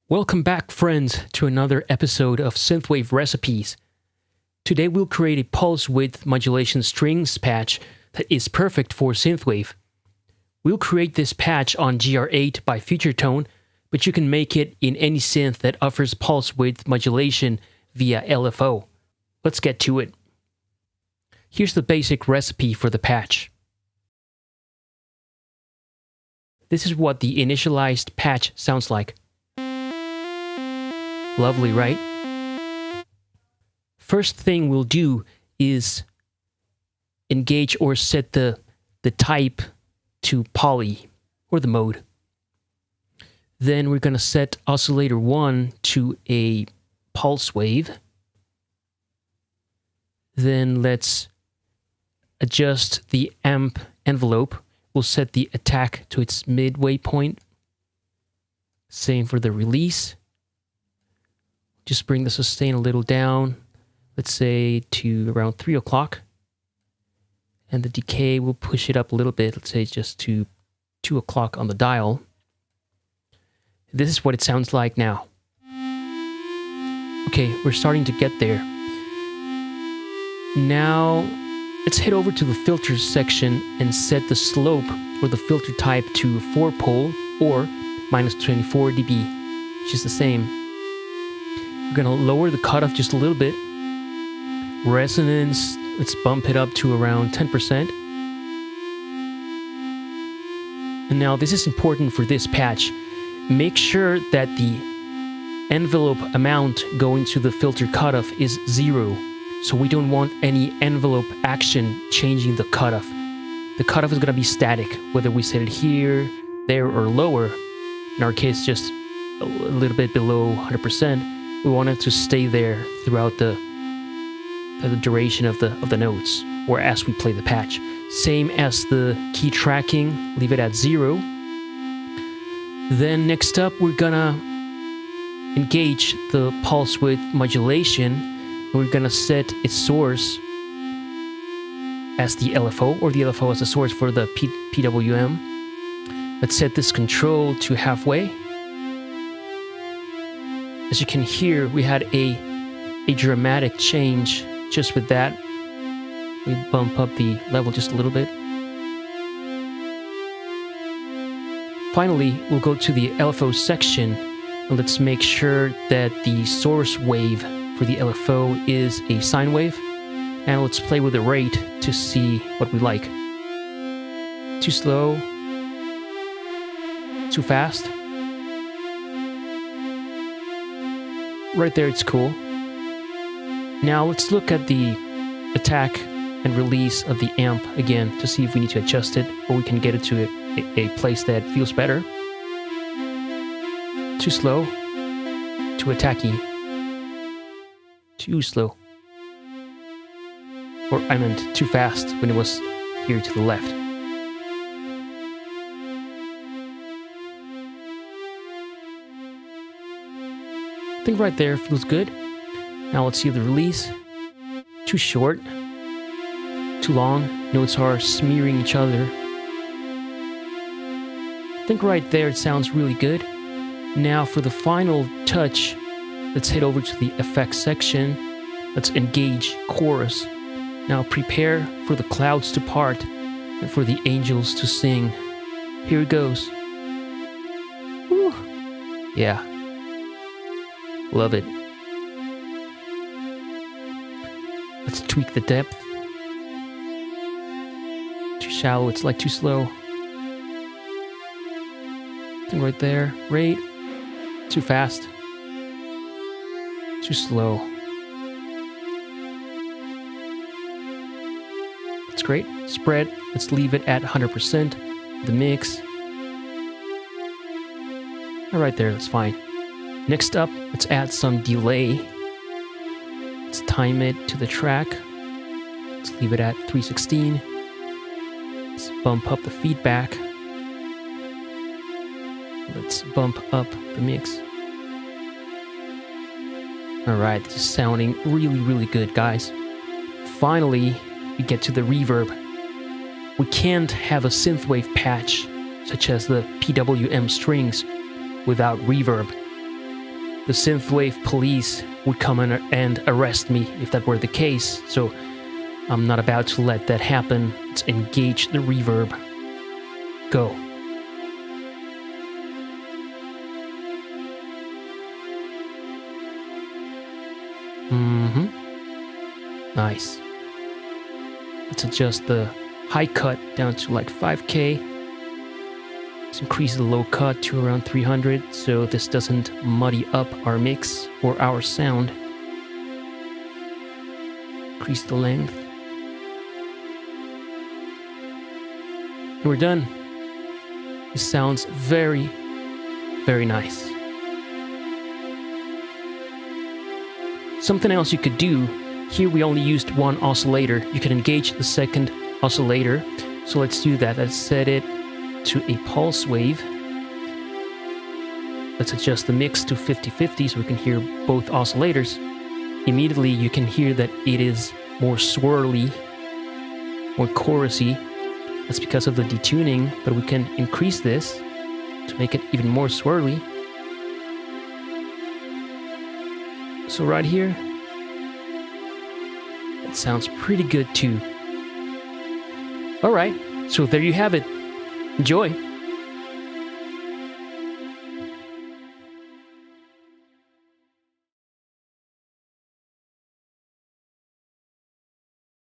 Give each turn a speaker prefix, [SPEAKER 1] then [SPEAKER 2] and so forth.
[SPEAKER 1] Welcome back, friends, to another episode of Synthwave Recipes. Today we'll create a pulse width modulation strings patch that is perfect for Synthwave. We'll create this patch on GR8 by Phuturetone, but you can make it in any synth that offers pulse width modulation via LFO. Let's get to it. Here's the basic recipe for the patch. This is what the initialized patch sounds like. Lovely, right? First thing we'll do is engage or set the type to poly, or the mode. Then we're going to set oscillator 1 to a pulse wave. Then let's adjust the amp envelope. We'll set the attack to its midway point. Same for the release. Just bring the sustain a little down, let's say to around 3 o'clock. And the decay, we'll push it up a little bit, let's say just to 2 o'clock on the dial. This is what it sounds like now. Okay, we're starting to get there. Now, let's head over to the filters section and set the slope or the filter type to 4-pole or minus 24 dB, which is the same. We're going to lower the cutoff just a little bit. Resonance, let's bump it up to around 10%. And now this is important for this patch. Make sure that the envelope amount going to the filter cutoff is 0. So we don't want any envelope action changing the cutoff. The cutoff is going to be static, whether we set it here, there, or lower. In our case, just a little bit below 100%. We want it to stay there throughout the duration of the notes, or as we play the patch. Same as the key tracking, leave it at 0. Then next up, we're gonna engage the pulse width modulation. We're gonna set its source as the LFO, or the LFO as the source for the PWM. Let's set this control to halfway. As you can hear, we had a dramatic change just with that. We bump up the level just a little bit. Finally, we'll go to the LFO section, and let's make sure that the source wave for the LFO is a sine wave. And let's play with the rate to see what we like. Too slow? Too fast? Right there, it's cool. Now let's look at the attack and release of the amp again to see if we need to adjust it, or we can get it to a place that feels better. Too slow. Too attacky. Too slow. Or I meant too fast when it was here to the left. I think right there feels good. Now let's see the release. Too short. Too long. Notes are smearing each other. I think right there it sounds really good. Now for the final touch, let's head over to the effects section. Let's engage chorus. Now prepare for the clouds to part and for the angels to sing. Here it goes. Woo. Yeah. Love it. Let's tweak the depth. Too shallow, it's like too slow. Thing right there. Rate. Too fast. Too slow. That's great. Spread. Let's leave it at 100%. The mix. Right there, that's fine. Next up, let's add some delay. Let's time it to the track. Let's leave it at 316. Let's bump up the feedback. Let's bump up the mix. Alright, this is sounding really, really good, guys. Finally, we get to the reverb. We can't have a synthwave patch, such as the PWM Strings, without reverb. the synthwave police would come and arrest me if that were the case, so I'm not about to let that happen. Let's engage the reverb. Go. Nice. Let's adjust the high cut down to like 5K. Let's increase the low cut to around 300 so this doesn't muddy up our mix or our sound. Increase the length. And we're done. This sounds very, very nice. Something else you could do, here we only used one oscillator. You can engage the second oscillator. So let's do that. Let's set it to a pulse wave. Let's adjust the mix to 50-50 so we can hear both oscillators. Immediately you can hear that it is more swirly, more chorusy. That's because of the detuning, but we can increase this to make it even more swirly. So right here, it sounds pretty good too. Alright, so there you have it. Enjoy!